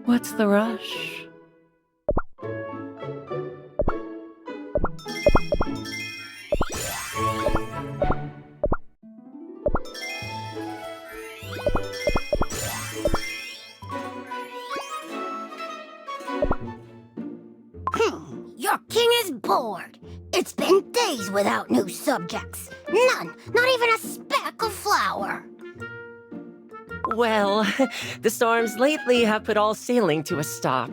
What's the rush? Your king is bored. It's been days without new subjects. None, not even a speck of flour. Well, the storms lately have put all sailing to a stop.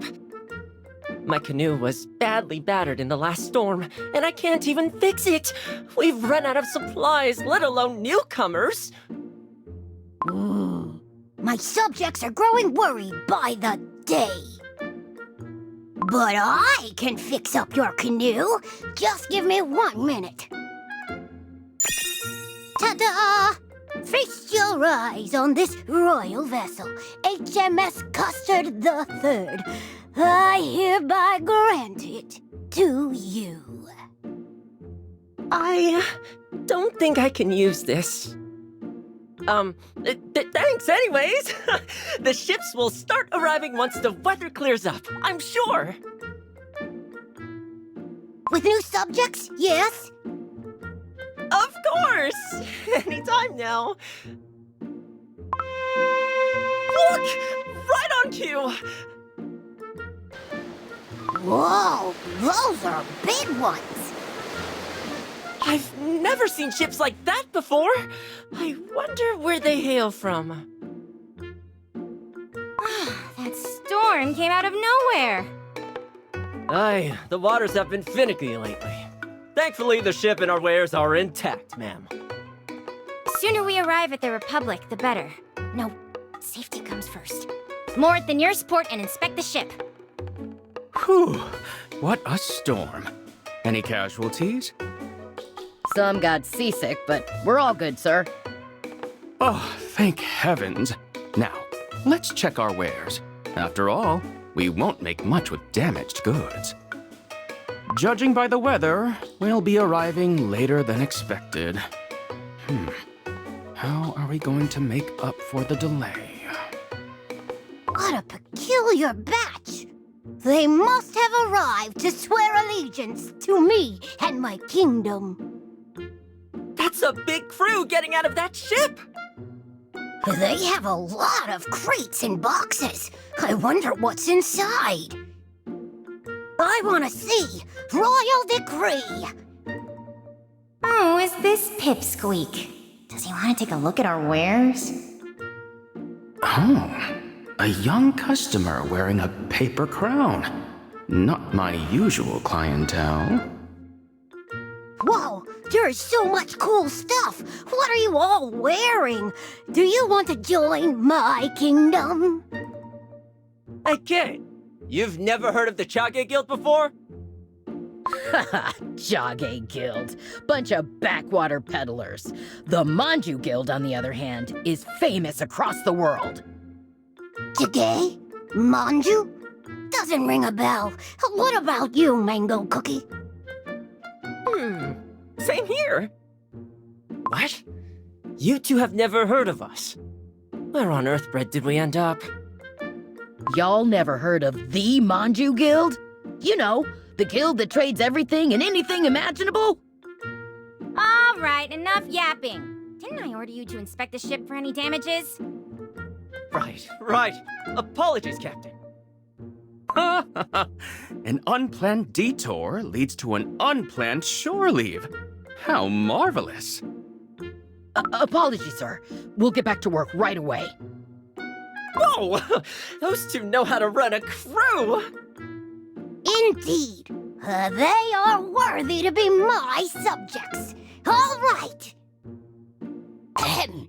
My canoe was badly battered in the last storm, and I can't even fix it. We've run out of supplies, let alone newcomers. My subjects are growing worried by the day. But I can fix up your canoe. Just give me 1 minute. Ta-da! Feast your eyes on this royal vessel, HMS Custard the Third. I hereby grant it to you. I don't think I can use this. Thanks anyways. The ships will start arriving once the weather clears up, I'm sure. With new subjects, yes? Of course! Anytime now. Look! Right on cue! Whoa, those are big ones. I've never seen ships like that before. I wonder where they hail from. That storm came out of nowhere. Aye, the waters have been finicky lately. Thankfully, the ship and our wares are intact, ma'am. Sooner we arrive at the Republic, the better. No, safety comes first. Moor at the nearest port and inspect the ship. Whew, what a storm. Any casualties? Some got seasick, but we're all good, sir. Oh, thank heavens. Now, let's check our wares. After all, we won't make much with damaged goods. Judging by the weather, we'll be arriving later than expected. How are we going to make up for the delay? What a peculiar batch. They must have arrived to swear allegiance to me and my kingdom. That's a big crew getting out of that ship! They have a lot of crates and boxes. I wonder what's inside. I want to see Royal Decree. Oh, is this Pipsqueak? Does he want to take a look at our wares? Oh, a young customer wearing a paper crown. Not my usual clientele. Whoa, there's so much cool stuff. What are you all wearing? Do you want to join my kingdom? Again, you've never heard of the Chage Guild before? Haha, Jage Guild. Bunch of backwater peddlers. The Manju Guild, on the other hand, is famous across the world. Today? Manju? Doesn't ring a bell. What about you, Mango Cookie? Same here. What? You two have never heard of us. Where on Earthbread did we end up? Y'all never heard of the Manju Guild? You know, the guild that trades everything and anything imaginable? All right, enough yapping. Didn't I order you to inspect the ship for any damages? Right. Apologies, Captain. An unplanned detour leads to an unplanned shore leave. How marvelous. Apologies, sir. We'll get back to work right away. Whoa! Those two know how to run a crew! Indeed. They are worthy to be my subjects. All right. Ahem.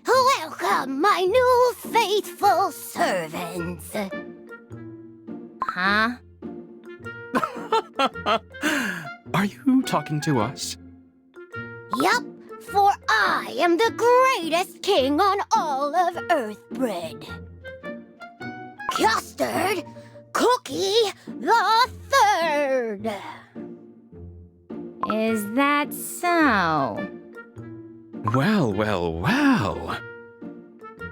Welcome, my new faithful servants. Huh? Are you talking to us? Yup, for I am the greatest king on all of Earthbread. Custard Cookie the Third. Is that so? Well.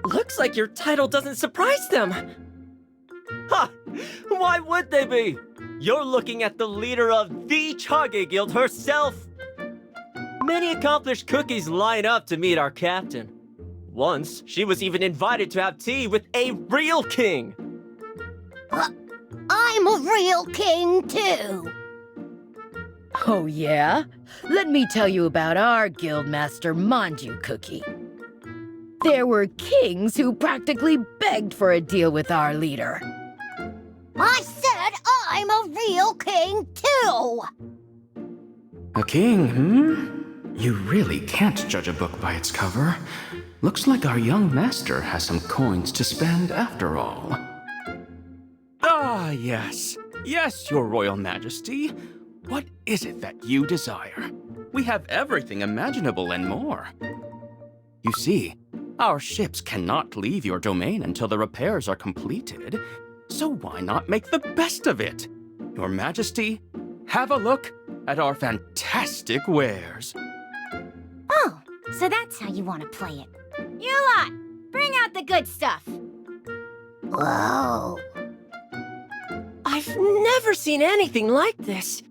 Looks like your title doesn't surprise them. Ha! Why would they be? You're looking at the leader of the Chage Guild herself. Many accomplished cookies line up to meet our captain. Once, she was even invited to have tea with a real king. I'm a real king, too. Oh, yeah? Let me tell you about our guildmaster Manju Cookie. There were kings who practically begged for a deal with our leader. I said I'm a real king, too. A king, hmm? You really can't judge a book by its cover. Looks like our young master has some coins to spend after all. Ah, yes. Yes, your royal majesty. What is it that you desire? We have everything imaginable and more. You see, our ships cannot leave your domain until the repairs are completed. So why not make the best of it? Your majesty, have a look at our fantastic wares. Oh, so that's how you want to play it. You lot, bring out the good stuff. Whoa. I've never seen anything like this.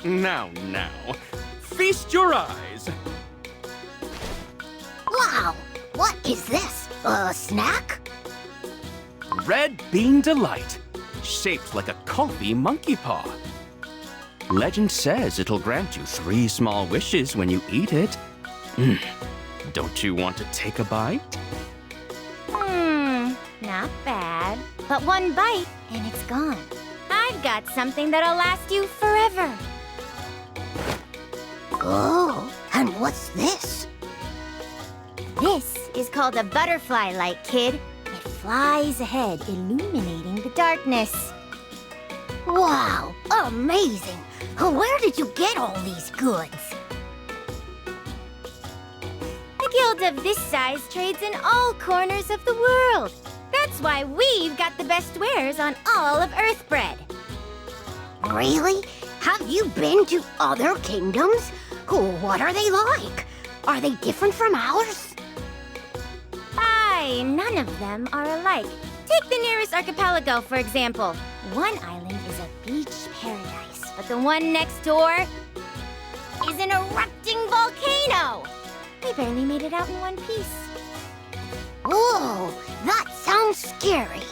Now. Feast your eyes. Wow, what is this? A snack? Red Bean Delight, shaped like a comfy monkey paw. Legend says it'll grant you 3 small wishes when you eat it. Don't you want to take a bite? Not bad. But one bite, and it's gone. I've got something that'll last you forever. Oh, and what's this? This is called a butterfly light, kid. It flies ahead, illuminating the darkness. Wow, amazing! Where did you get all these goods? The guild of this size trades in all corners of the world. That's why we've got the best wares on all of Earthbread. Really? Have you been to other kingdoms? What are they like? Are they different from ours? None of them are alike. Take the nearest archipelago, for example. One island is a beach paradise, but the one next door is an erupting volcano. We barely made it out in one piece. Whoa, that sounds scary.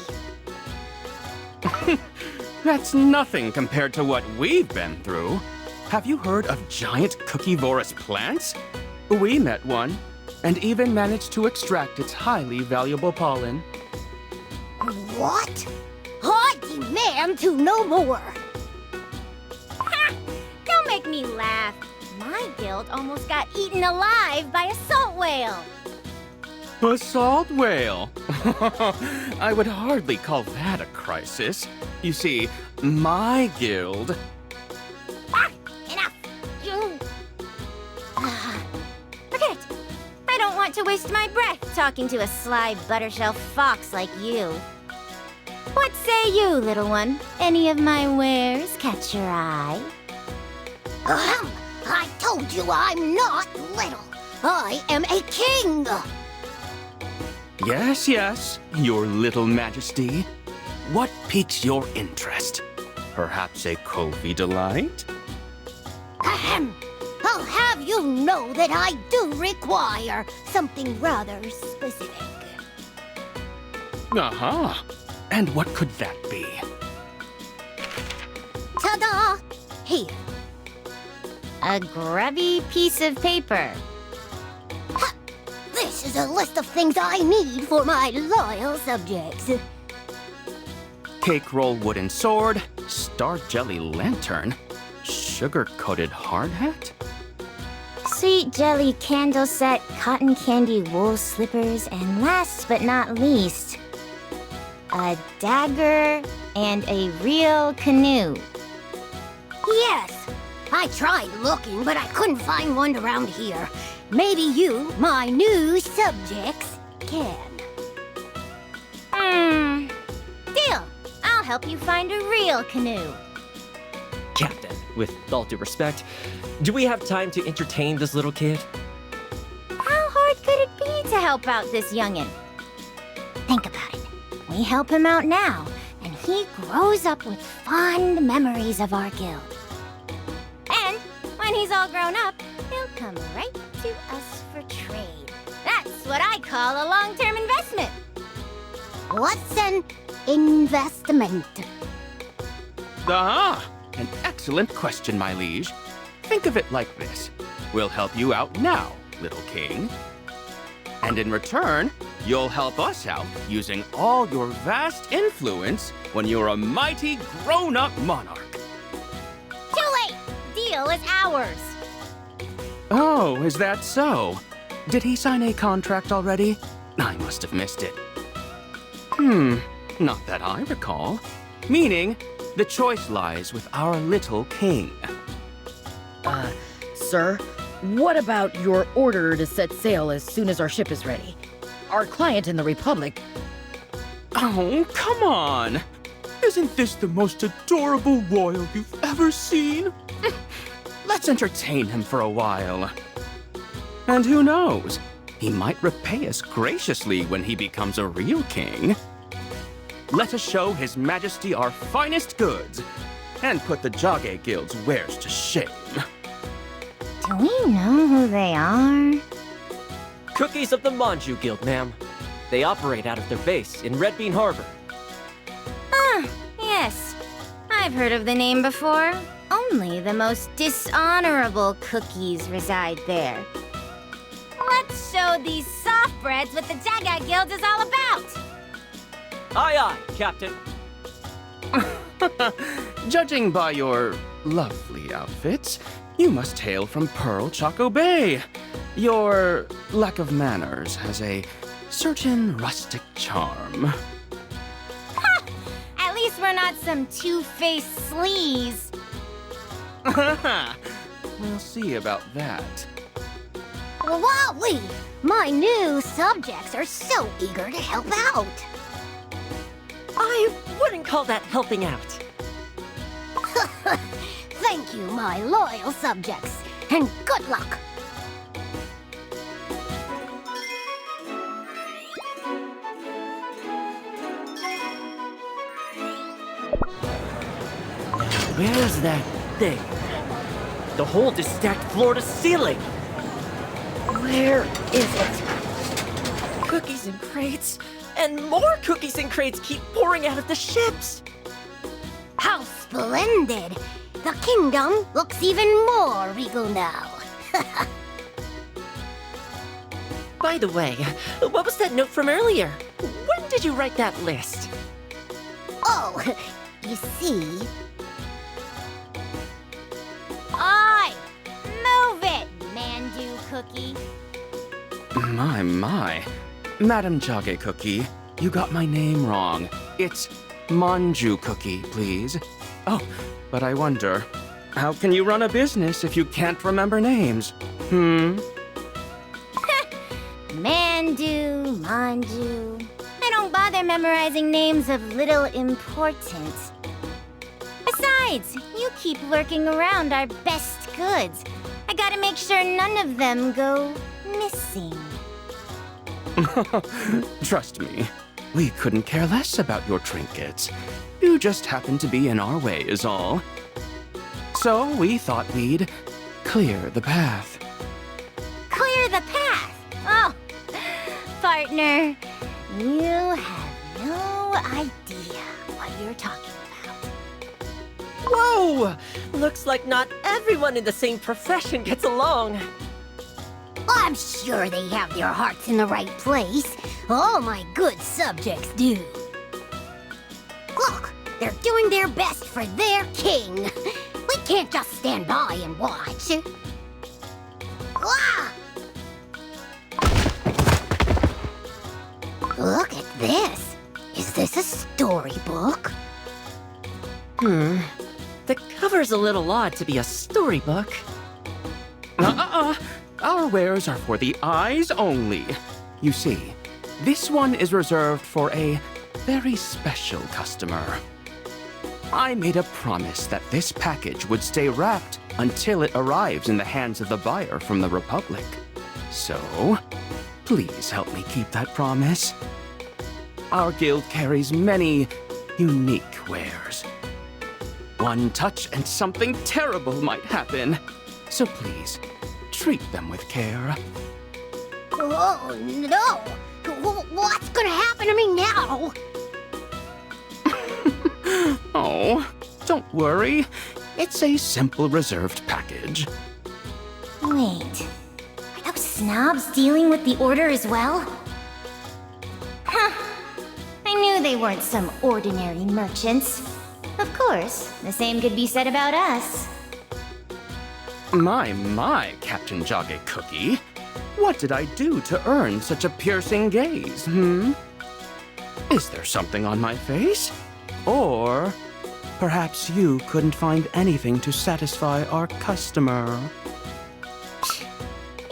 That's nothing compared to what we've been through. Have you heard of giant cookivorous plants? We met one, and even managed to extract its highly valuable pollen. What? I demand to know more. Ha! Don't make me laugh. My guild almost got eaten alive by a salt whale. A salt whale? I would hardly call that a crisis. You see, my guild... Enough! Forget it. I don't want to waste my breath talking to a sly buttershelf fox like you. What say you, little one? Any of my wares catch your eye? I told you I'm not little. I am a king. Yes, your little majesty. What piques your interest? Perhaps a Kofi delight? Ahem. I'll have you know that I do require something rather specific. Aha! And what could that be? Ta-da! Here. A grubby piece of paper. This is a list of things I need for my loyal subjects. Cake roll wooden sword, star jelly lantern, sugar-coated hard hat? Sweet jelly candle set, cotton candy wool slippers, and last but not least, a dagger and a real canoe. Yes, I tried looking, but I couldn't find one around here. Maybe you, my new subjects, can. Deal! I'll help you find a real canoe. Captain, with all due respect, do we have time to entertain this little kid? How hard could it be to help out this youngin'? Think about it. We help him out now, and he grows up with fond memories of our guild. And when he's all grown up, he'll come right to us for trade. That's what I call a long-term investment. What's an investment? Aha! An excellent question, my liege. Think of it like this. We'll help you out now, little king. And in return, you'll help us out using all your vast influence when you're a mighty grown-up monarch. Too late! Deal is ours. Oh, is that so? Did he sign a contract already? I must have missed it. Not that I recall. Meaning, the choice lies with our little king. Sir, what about your order to set sail as soon as our ship is ready? Our client in the Republic... Oh, come on! Isn't this the most adorable royal you've ever seen? Let's entertain him for a while. And who knows? He might repay us graciously when he becomes a real king. Let us show His Majesty our finest goods. and put the Jage Guild's wares to shame. Do we know who they are? Cookies of the Manju Guild, ma'am. They operate out of their base in Red Bean Harbor. Ah, yes. I've heard of the name before. Only the most dishonorable cookies reside there. Let's show these soft breads what the Jagai Guild is all about! Aye, aye, Captain. Judging by your lovely outfits, you must hail from Pearl Choco Bay. Your lack of manners has a certain rustic charm. At least we're not some two-faced sleaze. We'll see about that. Wowee! My new subjects are so eager to help out. I wouldn't call that helping out. Thank you, my loyal subjects, and good luck. Where's that thing? The hold is stacked floor to ceiling. Where is it? Cookies in crates, and more cookies in crates keep pouring out of the ships. How splendid! The kingdom looks even more regal now. By the way, what was that note from earlier? When did you write that list? Oh, you see, Oi! Move it, Mandu Cookie. My. Madam Jage Cookie, you got my name wrong. It's Manju Cookie, please. Oh, but I wonder, how can you run a business if you can't remember names? Mandu, Manju. I don't bother memorizing names of little importance. Besides, you keep lurking around our best goods. I gotta make sure none of them go missing. Trust me, we couldn't care less about your trinkets. You just happened to be in our way is all. So we thought we'd clear the path. Clear the path! Oh, partner, you have no idea what you're talking about. Whoa! Looks like not everyone in the same profession gets along. I'm sure they have their hearts in the right place. All my good subjects do. Look, they're doing their best for their king. We can't just stand by and watch. Ah! Look at this. Is this a storybook? The cover's a little odd to be a storybook. Our wares are for the eyes only. You see, this one is reserved for a very special customer. I made a promise that this package would stay wrapped until it arrives in the hands of the buyer from the Republic. So, please help me keep that promise. Our guild carries many unique wares. One touch and something terrible might happen. So please, treat them with care. Oh, no! What's gonna happen to me now? Oh, don't worry. It's a simple reserved package. Wait, are those snobs dealing with the order as well? Huh, I knew they weren't some ordinary merchants. Of course, the same could be said about us. My, Captain Jage Cookie. What did I do to earn such a piercing gaze, Is there something on my face? Or perhaps you couldn't find anything to satisfy our customer?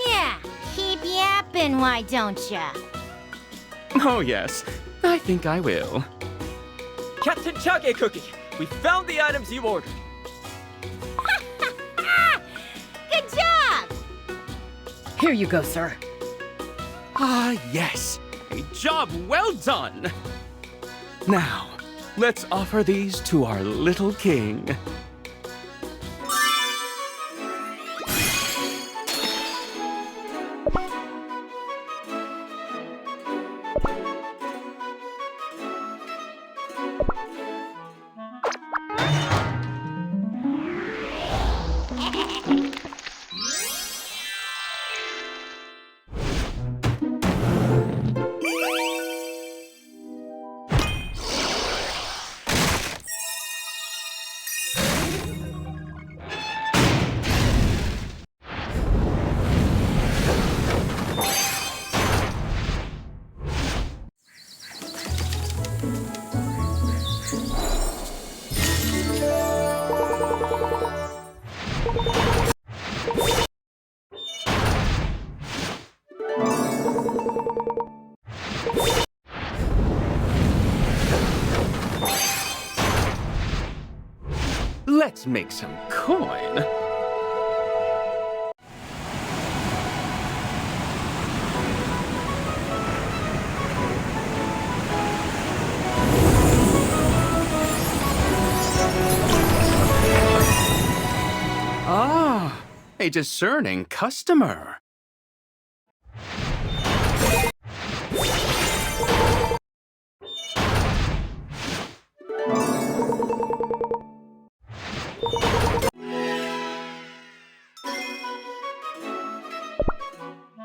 Yeah, keep yapping, why don't ya? Oh yes, I think I will. Captain Jage Cookie, we found the items you ordered. Good job! Here you go, sir. Ah, yes. A job well done. Now, let's offer these to our little king. Let's make some coin. Ah, a discerning customer.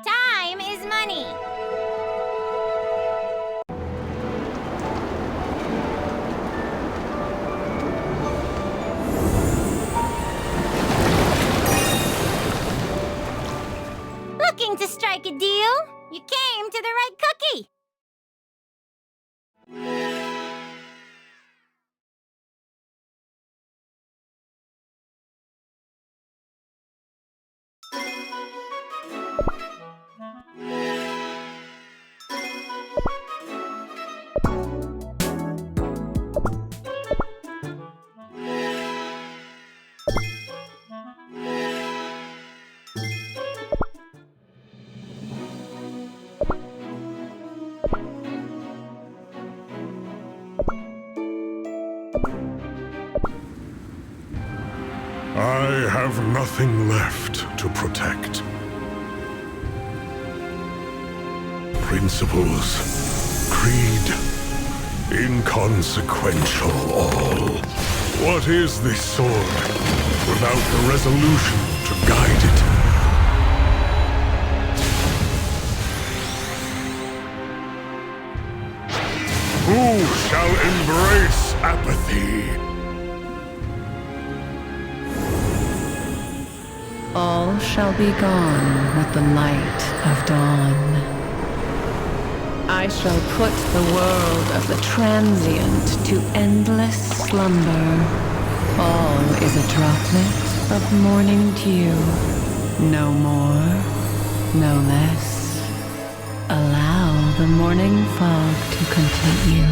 Time is money. Looking to strike a deal? You came to the right cookie. I have nothing left to protect. Principles, creed, inconsequential all. What is this sword without the resolution to guide it? Who shall embrace apathy? All shall be gone with the light of dawn. I shall put the world of the transient to endless slumber. All is a droplet of morning dew. No more, no less. Allow the morning fog to complete you.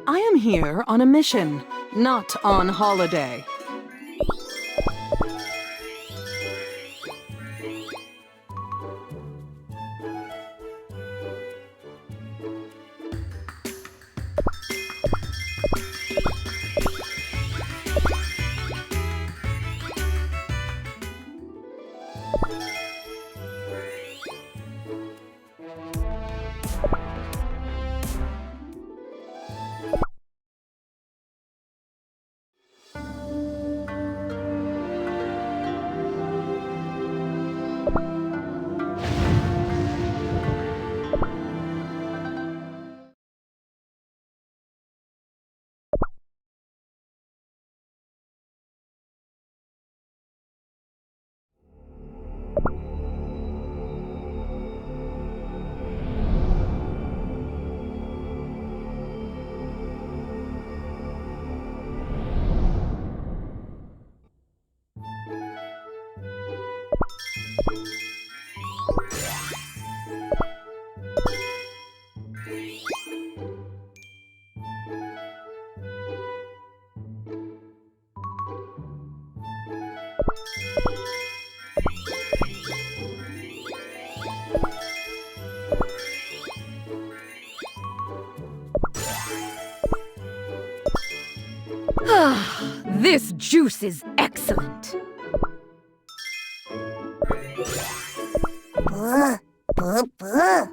I am here on a mission, not on holiday. This juice is excellent. Buh, buh, buh.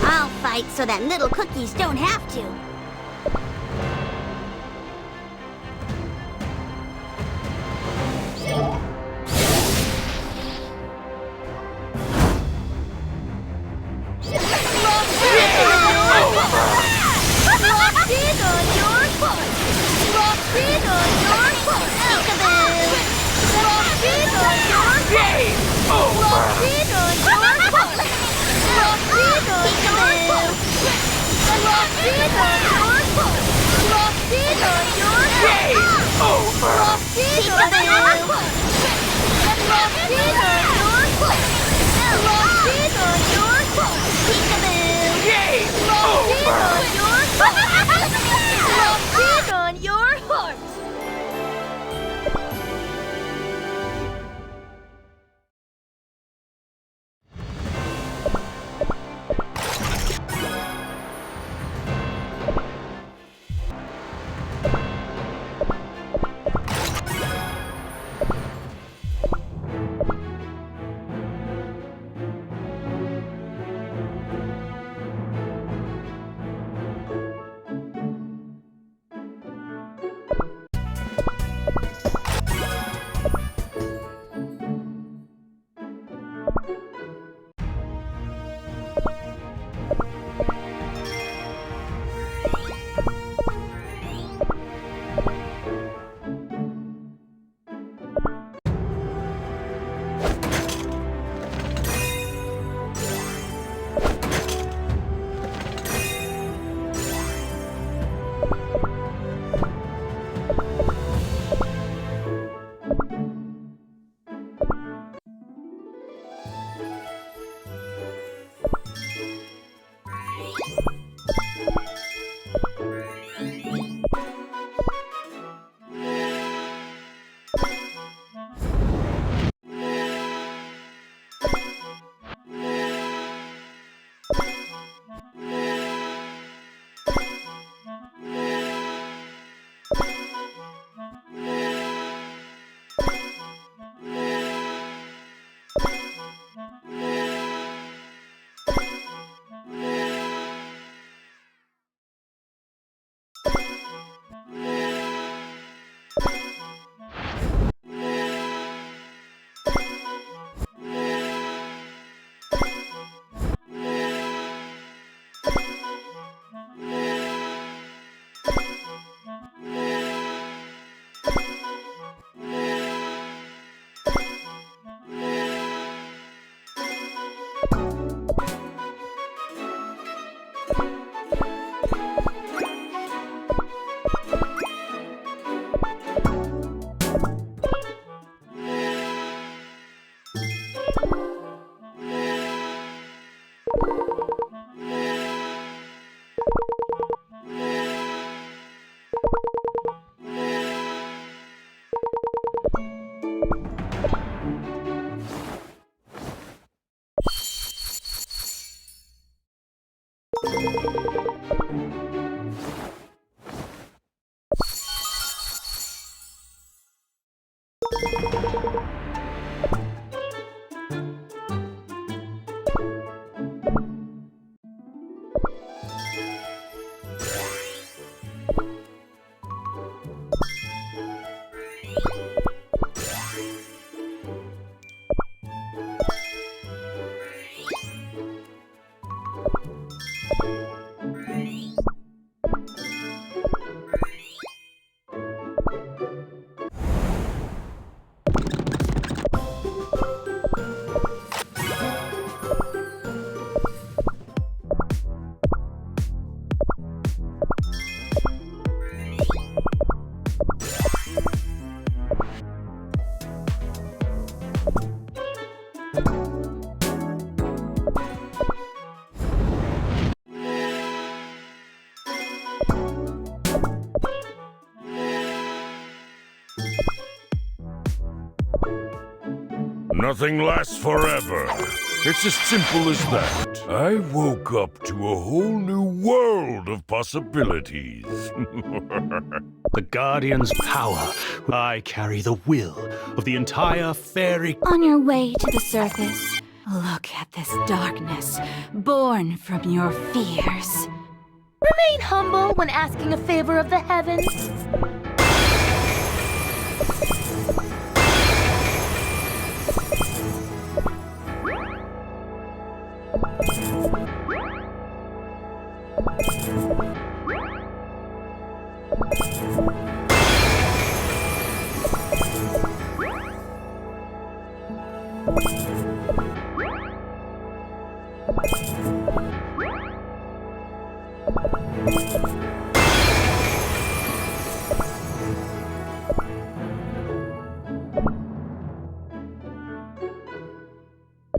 I'll fight so that little cookies don't have to. in on your heart. Peekaboo. Locked in on your heart. Game over! Locked in on your heart. Locked in on your heart. Locked in on your heart. Locked in on your heart. Game over! Locked in on your heart. Locked in on your heart. Locked in on your heart. Peekaboo. Game Locked in over! on your heart. Locked in on your heart. Nothing lasts forever. It's as simple as that. I woke up to a whole new world of possibilities. The Guardian's power. I carry the will of the entire fairy... On your way to the surface, look at this darkness born from your fears. Remain humble when asking a favor of the heavens.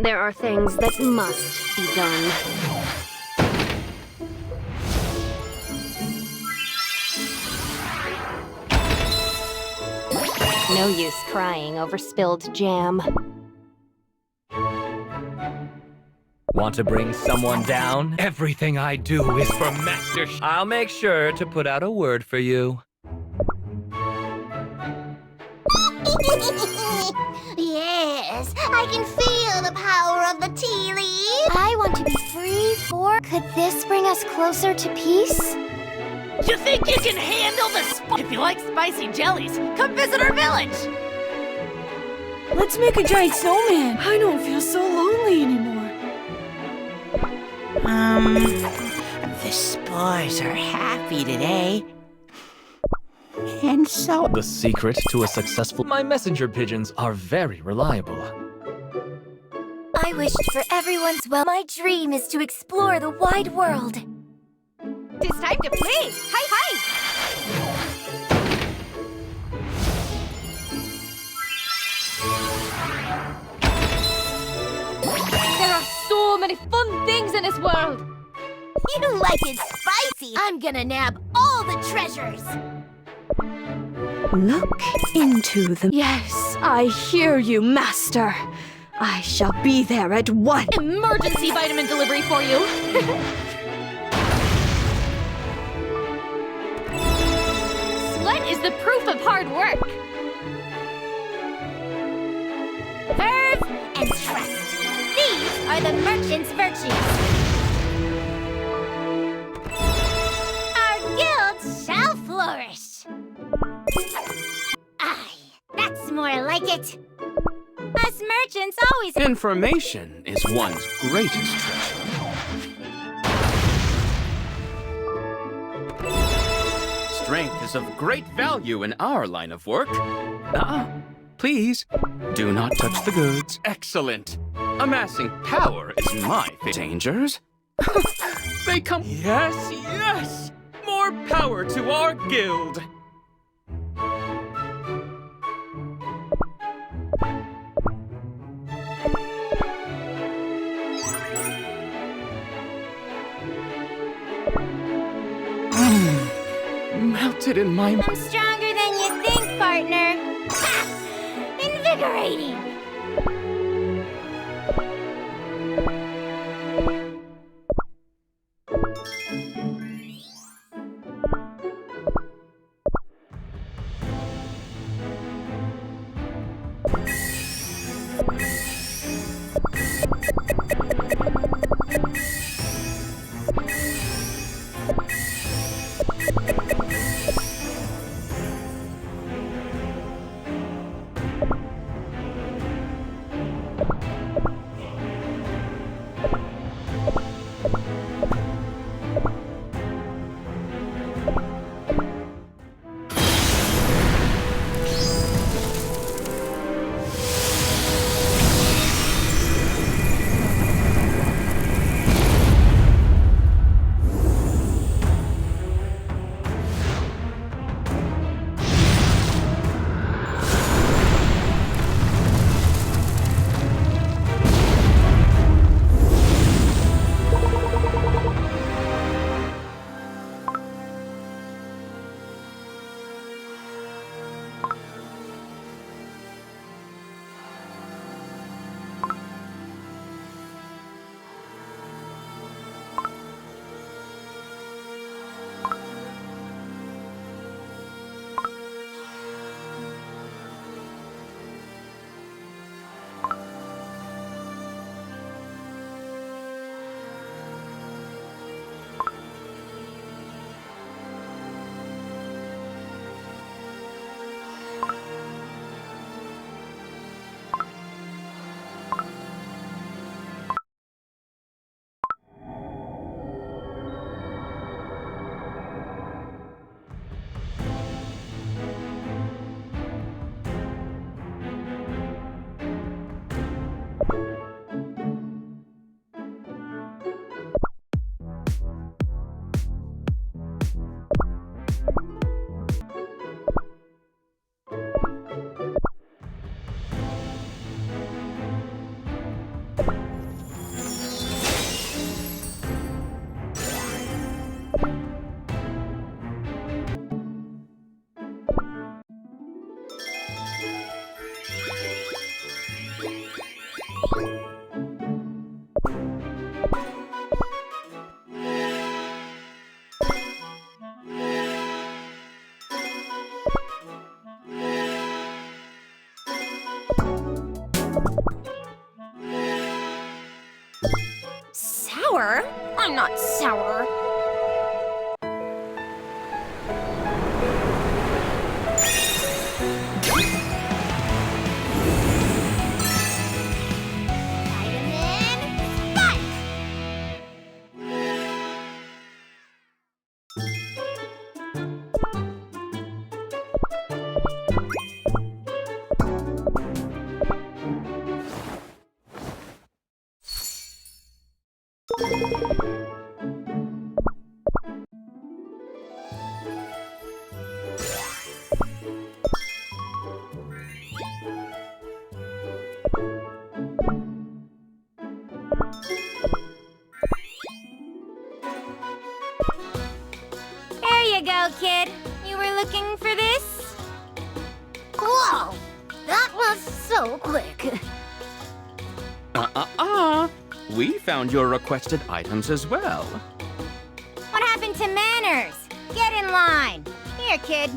There are things that must be done. No use crying over spilled jam. Want to bring someone down? Everything I do is for Master I'll make sure to put out a word for you. Yes, I can feel the power of the tea leaf. I want to be free for... Could this bring us closer to peace? You think you can handle the If you like spicy jellies, come visit our village! Let's make a giant snowman. I don't feel so lonely anymore. The spores are happy today. And so... The secret to a successful... My messenger pigeons are very reliable. I wished for everyone's well. My dream is to explore the wide world. It's time to play! Hi, hi! There are so many fun things in this world! You like it spicy! I'm gonna nab all the treasures! Look into the... Yes, I hear you, Master. I shall be there at once. Emergency vitamin delivery for you! Sweat is the proof of hard work! Verve and trust. These are the merchant's virtues. Our guild shall flourish. Aye, that's more like it. Us merchants always... Information is one's greatest treasure. Strength is of great value in our line of work. Please, do not touch the goods. Excellent. Amassing power is my dangers. They come... Yes, yes! More power to our guild! Melted in my... I'm stronger than you think, partner. Ha! Invigorating. Sour? I'm not sour. Vitamin Spike! There you go, kid. You were looking for this? Whoa! That was so quick. We found your requested items as well. What happened to manners? Get in line. Here, kid.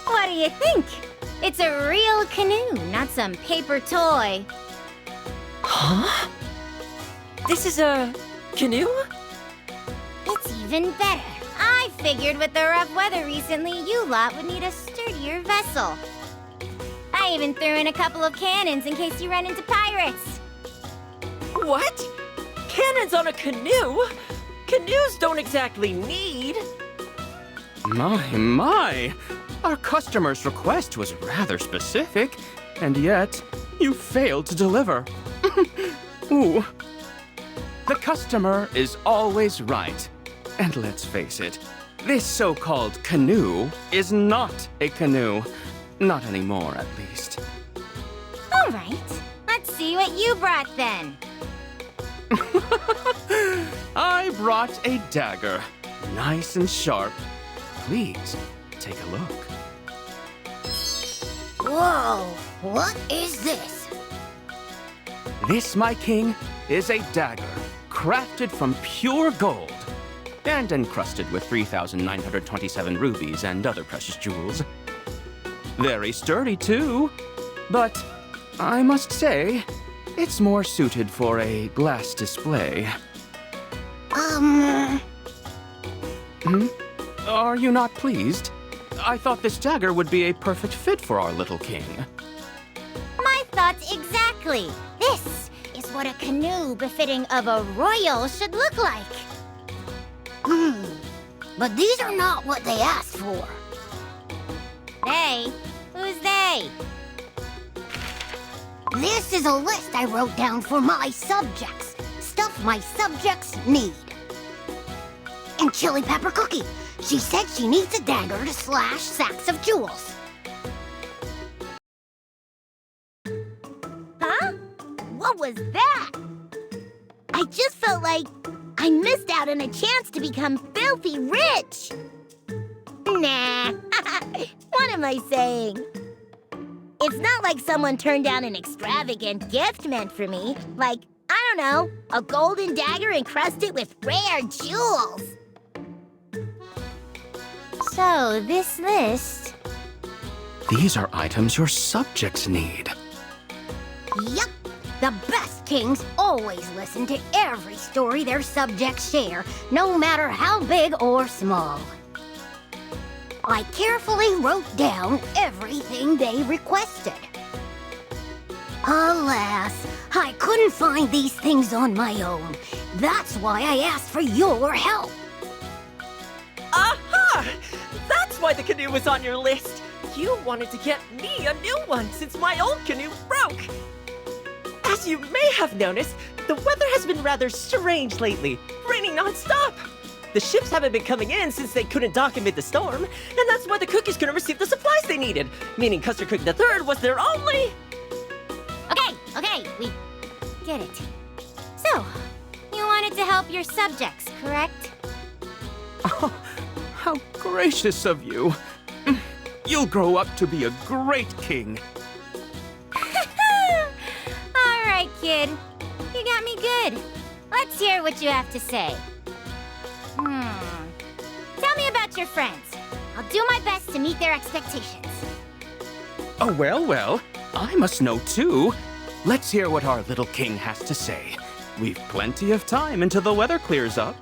What do you think? It's a real canoe, not some paper toy. Huh? This is a canoe? It's even better. I figured with the rough weather recently, you lot would need a sturdier vessel. I even threw in a couple of cannons in case you run into pirates. What? Cannons on a canoe? Canoes don't exactly need. My. Our customer's request was rather specific, and yet you failed to deliver. Ooh. The customer is always right. And let's face it, this so-called canoe is not a canoe. Not anymore, at least. All right. Let's see what you brought then. I brought a dagger. Nice and sharp. Please, take a look. Whoa! What is this? This, my king, is a dagger crafted from pure gold and encrusted with 3,927 rubies and other precious jewels. Very sturdy, too, but I must say, it's more suited for a glass display. Are you not pleased? I thought this dagger would be a perfect fit for our little king. My thoughts exactly. This is what a canoe befitting of a royal should look like. But these are not what they asked for. They? Who's they? This is a list I wrote down for my subjects. Stuff my subjects need. And Chili Pepper Cookie. She said she needs a dagger to slash sacks of jewels. Huh? What was that? I just felt like I missed out on a chance to become filthy rich. Nah. What am I saying? It's not like someone turned down an extravagant gift meant for me. Like, I don't know, a golden dagger encrusted with rare jewels. So, this list... These are items your subjects need. Yup. The best kings always listen to every story their subjects share, no matter how big or small. I carefully wrote down everything they requested. Alas, I couldn't find these things on my own. That's why I asked for your help. Aha! That's why the canoe was on your list. You wanted to get me a new one since my old canoe broke. As you may have noticed, the weather has been rather strange lately, raining non-stop. The ships haven't been coming in since they couldn't dock amid the storm, and that's why the cookies couldn't receive the supplies they needed, meaning Custard Cookie III was their only... Okay, we get it. So, you wanted to help your subjects, correct? Oh, how gracious of you. right, kid. You got me good. Let's hear what you have to say. Tell me about your friends. I'll do my best to meet their expectations. Oh, well, I must know too. Let's hear what our little king has to say. We've plenty of time until the weather clears up.